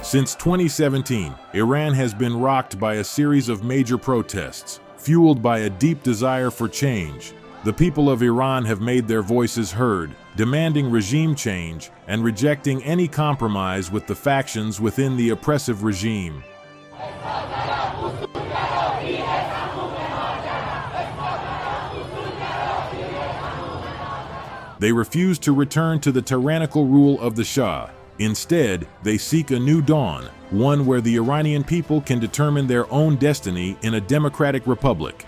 Since 2017, Iran has been rocked by a series of major protests, fueled by a deep desire for change. The people of Iran have made their voices heard, demanding regime change and rejecting any compromise with the factions within the oppressive regime. They refuse to return to the tyrannical rule of the Shah. Instead, they seek a new dawn, one where the Iranian people can determine their own destiny in a democratic republic.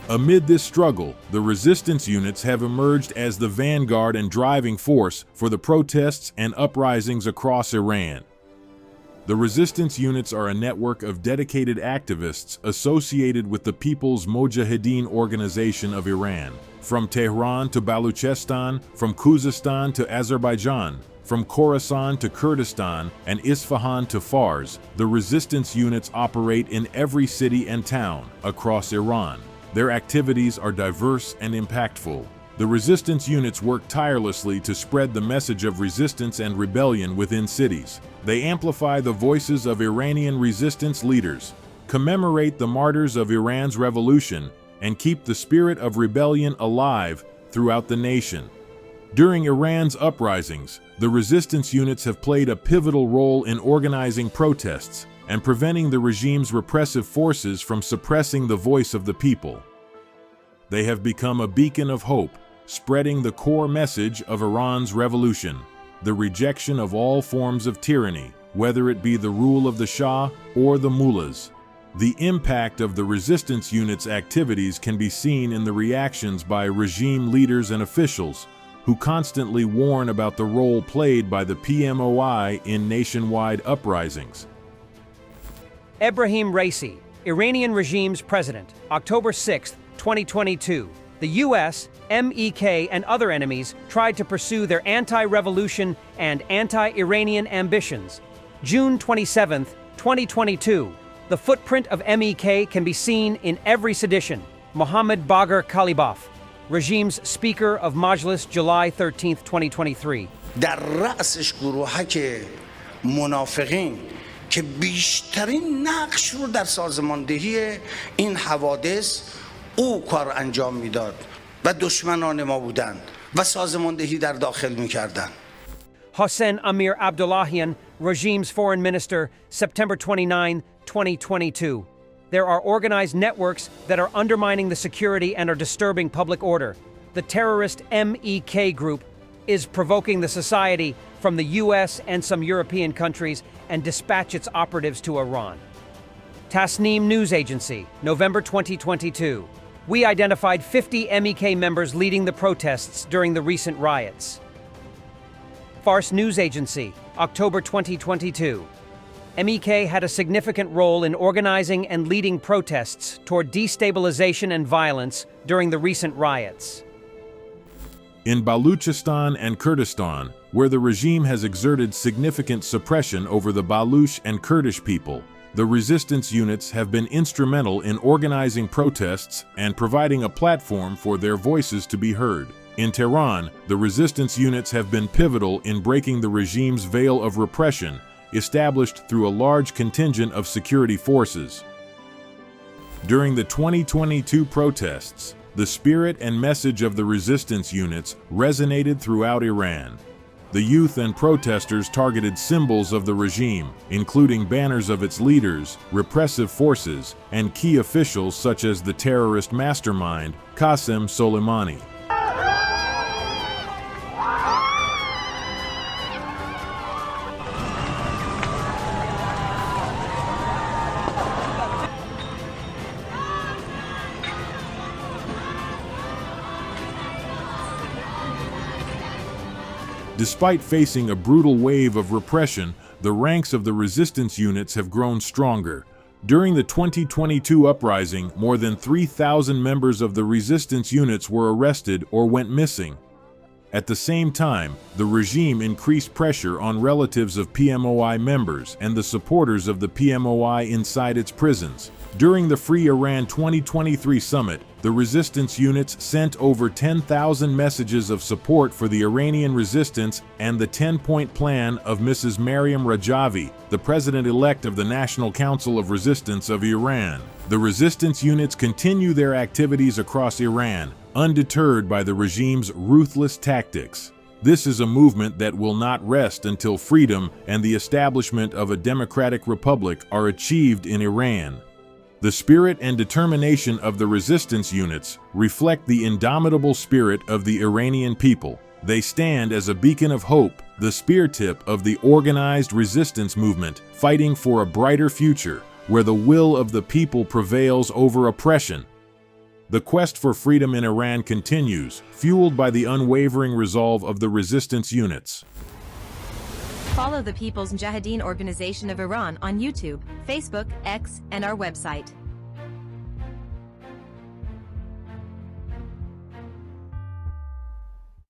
Amid this struggle, the resistance units have emerged as the vanguard and driving force for the protests and uprisings across Iran. The resistance units are a network of dedicated activists associated with the People's Mujahedin organization of Iran. From Tehran to Baluchistan, from Khuzestan to Azerbaijan, from Khorasan to Kurdistan, and Isfahan to Fars, the resistance units operate in every city and town across Iran. Their activities are diverse and impactful. The resistance units work tirelessly to spread the message of resistance and rebellion within cities. They amplify the voices of Iranian resistance leaders, commemorate the martyrs of Iran's revolution, and keep the spirit of rebellion alive throughout the nation. During Iran's uprisings, the resistance units have played a pivotal role in organizing protests and preventing the regime's repressive forces from suppressing the voice of the people. They have become a beacon of hope, spreading the core message of Iran's revolution: the rejection of all forms of tyranny, whether it be the rule of the Shah or the mullahs. The impact of the resistance units' activities can be seen in the reactions by regime leaders and officials, who constantly warn about the role played by the PMOI in nationwide uprisings. Ebrahim Raisi, Iranian regime's president, October 6, 2022. The U.S., MEK, and other enemies tried to pursue their anti-revolution and anti-Iranian ambitions. June 27, 2022. The footprint of MEK can be seen in every sedition. Mohammad Bagher Kalibaf, regime's Speaker of Majlis, July 13, 2023. در رأسش گروهک منافقین که بیشترین نقش رو در سازماندهی این حوادث او کار انجام میداد و دشمنان ما بودند و سازماندهی در داخل میکردند. Hossein Amir Abdullahian, regime's foreign minister, September 29, 2022. There are organized networks that are undermining the security and are disturbing public order. The terrorist MEK group is provoking the society from the US and some European countries and dispatch its operatives to Iran. Tasneem News Agency, November 2022. We identified 50 MEK members leading the protests during the recent riots. Fars News Agency, October 2022. MEK had a significant role in organizing and leading protests toward destabilization and violence during the recent riots. In Baluchistan and Kurdistan, where the regime has exerted significant suppression over the Baluch and Kurdish people, the resistance units have been instrumental in organizing protests and providing a platform for their voices to be heard. In Tehran, the resistance units have been pivotal in breaking the regime's veil of repression, established through a large contingent of security forces. During the 2022 protests, the spirit and message of the resistance units resonated throughout Iran. The youth and protesters targeted symbols of the regime, including banners of its leaders, repressive forces, and key officials such as the terrorist mastermind, Qasem Soleimani. Despite facing a brutal wave of repression, the ranks of the resistance units have grown stronger. During the 2022 uprising, more than 3,000 members of the resistance units were arrested or went missing. At the same time, the regime increased pressure on relatives of PMOI members and the supporters of the PMOI inside its prisons. During the Free Iran 2023 summit, the resistance units sent over 10,000 messages of support for the Iranian resistance and the 10-point plan of Mrs. Maryam Rajavi, the president-elect of the National Council of Resistance of Iran. The resistance units continue their activities across Iran, undeterred by the regime's ruthless tactics. This is a movement that will not rest until freedom and the establishment of a democratic republic are achieved in Iran. The spirit and determination of the resistance units reflect the indomitable spirit of the Iranian people. They stand as a beacon of hope, the spear tip of the organized resistance movement, fighting for a brighter future, where the will of the people prevails over oppression. The quest for freedom in Iran continues, fueled by the unwavering resolve of the resistance units. Follow the People's Mujahedin Organization of Iran on YouTube, Facebook, X, and our website.